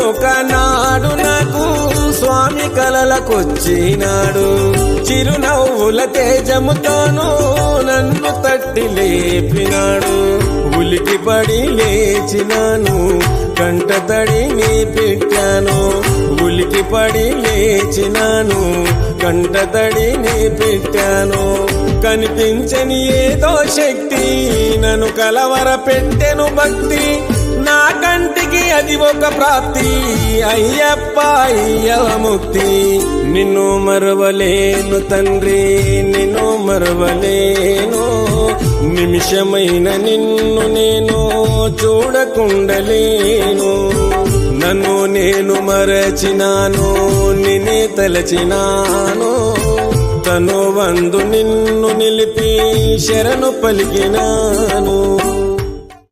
ఒకనాడు నాకు స్వామి కలలకొచ్చినాడు, చిరునవ్వుల తేజముతోనూ నన్ను తట్టి లేపినాడు. ఉలికి పడి లేచినాను, కంట తడిని పెట్టాను. ఉలికి పడి లేచినాను, కంట తడిని పెట్టాను. కనిపించని ఏదో శక్తి నన్ను కలవర పెట్టెను భక్తి, నా కంటికి అది ఒక ప్రాప్తి. అయ్యప్ప అయ్యవ ముక్తి. నిన్ను మరవలేను తండ్రి, నిన్ను మరవలేను. నిమిషమైన నిన్ను నేను చూడకుండలేను. నన్ను నేను మరచినాను, నిన్నే తలచినాను. తను వందు నిన్ను నిలిపి శరణు పలికినాను.